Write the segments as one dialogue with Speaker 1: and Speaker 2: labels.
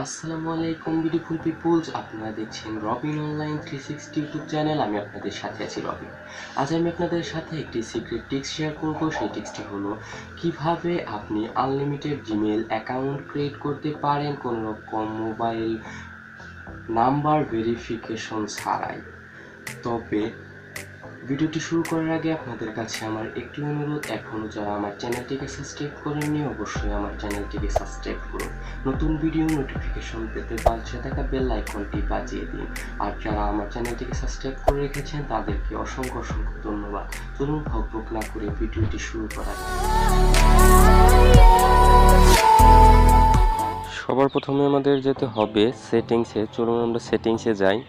Speaker 1: আসসালামু আলাইকুম beautiful people's, আপনারা দেখছেন রবিন অনলাইন 360 ইউটিউব চ্যানেল। আমি আপনাদের সাথে আছি রবিন। আজ আমি আপনাদের সাথে একটি সিক্রেট টিপস শেয়ার করব। সেই টিপসটি হলো কিভাবে আপনি আনলিমিটেড জিমেইল অ্যাকাউন্ট ক্রিয়েট করতে পারেন কোনো রকম মোবাইল নাম্বার ভেরিফিকেশন ছাড়াই। তবে ভিডিওটি শুরু করার আগে আপনাদের কাছে আমার একটি অনুরোধ, এখনও যারা আমার চ্যানেলটিকে সাবস্ক্রাইব করেননি অবশ্যই আমার চ্যানেলটিকে সাবস্ক্রাইব করুন। নতুন ভিডিও নোটিফিকেশন পেতে পাশে থাকা বেল আইকনটি বাজিয়ে দিন। আর যারা আমার চ্যানেলটিকে সাবস্ক্রাইব করে রেখেছেন তাদেরকে অসংখ্য ধন্যবাদ। চলুন ভকভক না করে ভিডিওটি শুরু করা যাক। সবার প্রথমে আমাদের যেতে হবে সেটিংসে। চলুন আমরা সেটিংসে যাই।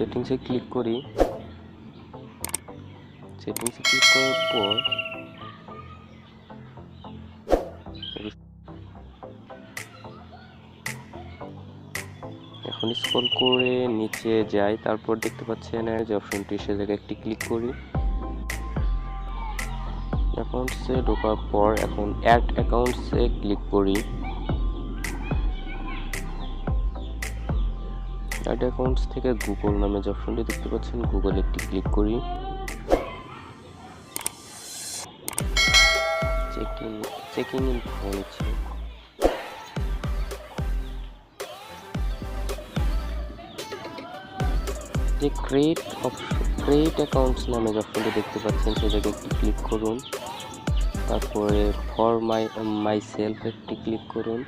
Speaker 1: সেটিংসে ক্লিক করি। সেটিংসে ক্লিক করার পর এখন স্ক্রল করে নিচে যাই, তারপর দেখতে পাচ্ছেন যে অপশনটি, সে জায়গায় একটি ক্লিক করি। অ্যাকাউন্টসে ঢোকার পর এখন অ্যাড অ্যাকাউন্টসে ক্লিক করি। অ্যাড অ্যাকাউন্টস থেকে গুগল নামে যে অপশনটি দেখতে পাচ্ছেন, গুগলে একটি ক্লিক করি। চেকিং ইনফো নিচ্ছে। যে ক্রিয়েট অ্যাকাউন্টস নামে যে অপশনটি দেখতে পাচ্ছেন, সেই জায়গায় একটি ক্লিক করুন। তারপরে ফর মাই সেলফ একটি ক্লিক করুন।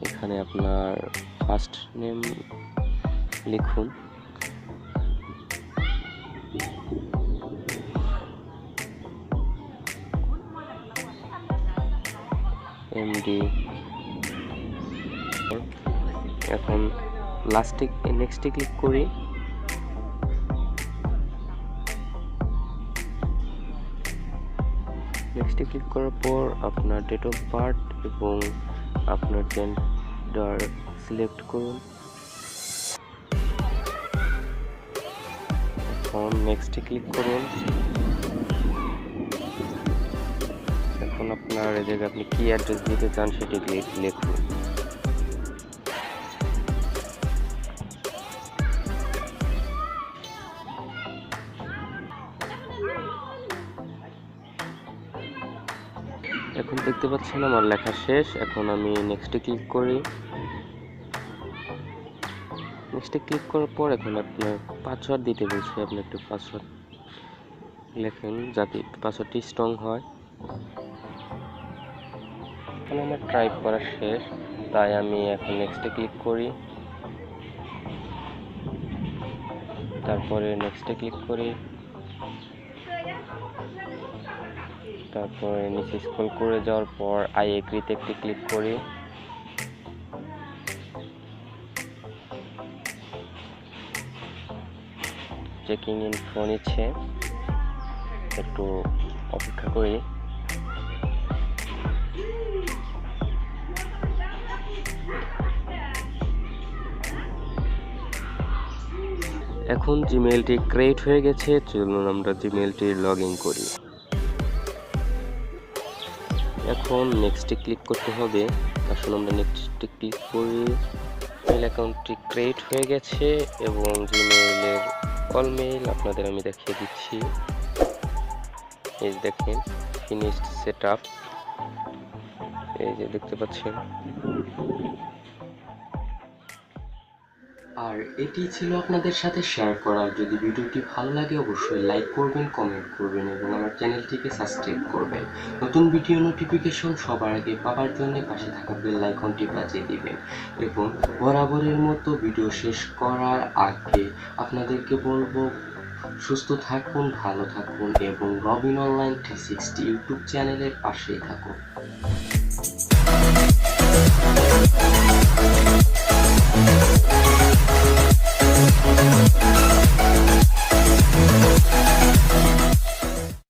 Speaker 1: এখানে আপনার ফার্স্ট নেম লিখুন। এমডি। এখন লাস্টে নেক্সটে ক্লিক করি। নেক্সটে ক্লিক করার পর আপনার ডেট অফ বার্থ এবং আপনার জেন্ডার সিলেক্ট করুন। এখন নেক্সটে ক্লিক করুন। এখন আপনার এই জায়গায় আপনি কি অ্যাড্রেস দিতে চান সেটি লিখুন। এখন দেখতে পাচ্ছেন আমার লেখা শেষ। এখন আমি নেক্সটে ক্লিক করি। নেক্সটে ক্লিক করার পর এখন আপনার পাসওয়ার্ড দিতে বলছে। আপনি একটা পাসওয়ার্ড লেখেন যাতে পাসওয়ার্ডটি স্ট্রং হয়। এখন আমার টাইপ করা শেষ, তাই আমি এখন নেক্সটে ক্লিক করি। তারপরে নেক্সটে ক্লিক করি। তারপরে নিচে স্ক্রল করে যাওয়ার পর আই এগ্রিতে একটি ক্লিক করি। চেকিং ইনফো নিচ্ছে, একটু অপেক্ষা করি। এখন জিমেইলটি ক্রিয়েট হয়ে গেছে। চলুন আমরা জিমেইলটি লগ ইন করি। এখন নেক্সটে ক্লিক করতে হবে। আসলে আমরা নেক্সটে ক্লিক করি। মেইল অ্যাকাউন্টটি ক্রিয়েট হয়ে গেছে এবং জিমেইলের অল মেইল আপনাদের আমি দেখিয়ে দিচ্ছি। এই দেখেন ফিনিশড সেটআপ, এই যে দেখতে পাচ্ছেন। আর এটি ছিল আপনাদের সাথে শেয়ার করার। যদি ভিডিওটি ভালো লাগে অবশ্যই লাইক করবেন, কমেন্ট করবেন এবং আমার চ্যানেলটিকে সাবস্ক্রাইব করবেন। নতুন ভিডিও নোটিফিকেশন সবার আগে পাওয়ার জন্য পাশে থাকা বেল আইকনটি বাজিয়ে দিবেন। এবং বরাবরের মতো ভিডিও শেষ করার আগে আপনাদেরকে বলবো, সুস্থ থাকুন, ভালো থাকুন এবং রবিন অনলাইন 360 ইউটিউব চ্যানেলের পাশেই থাকুন।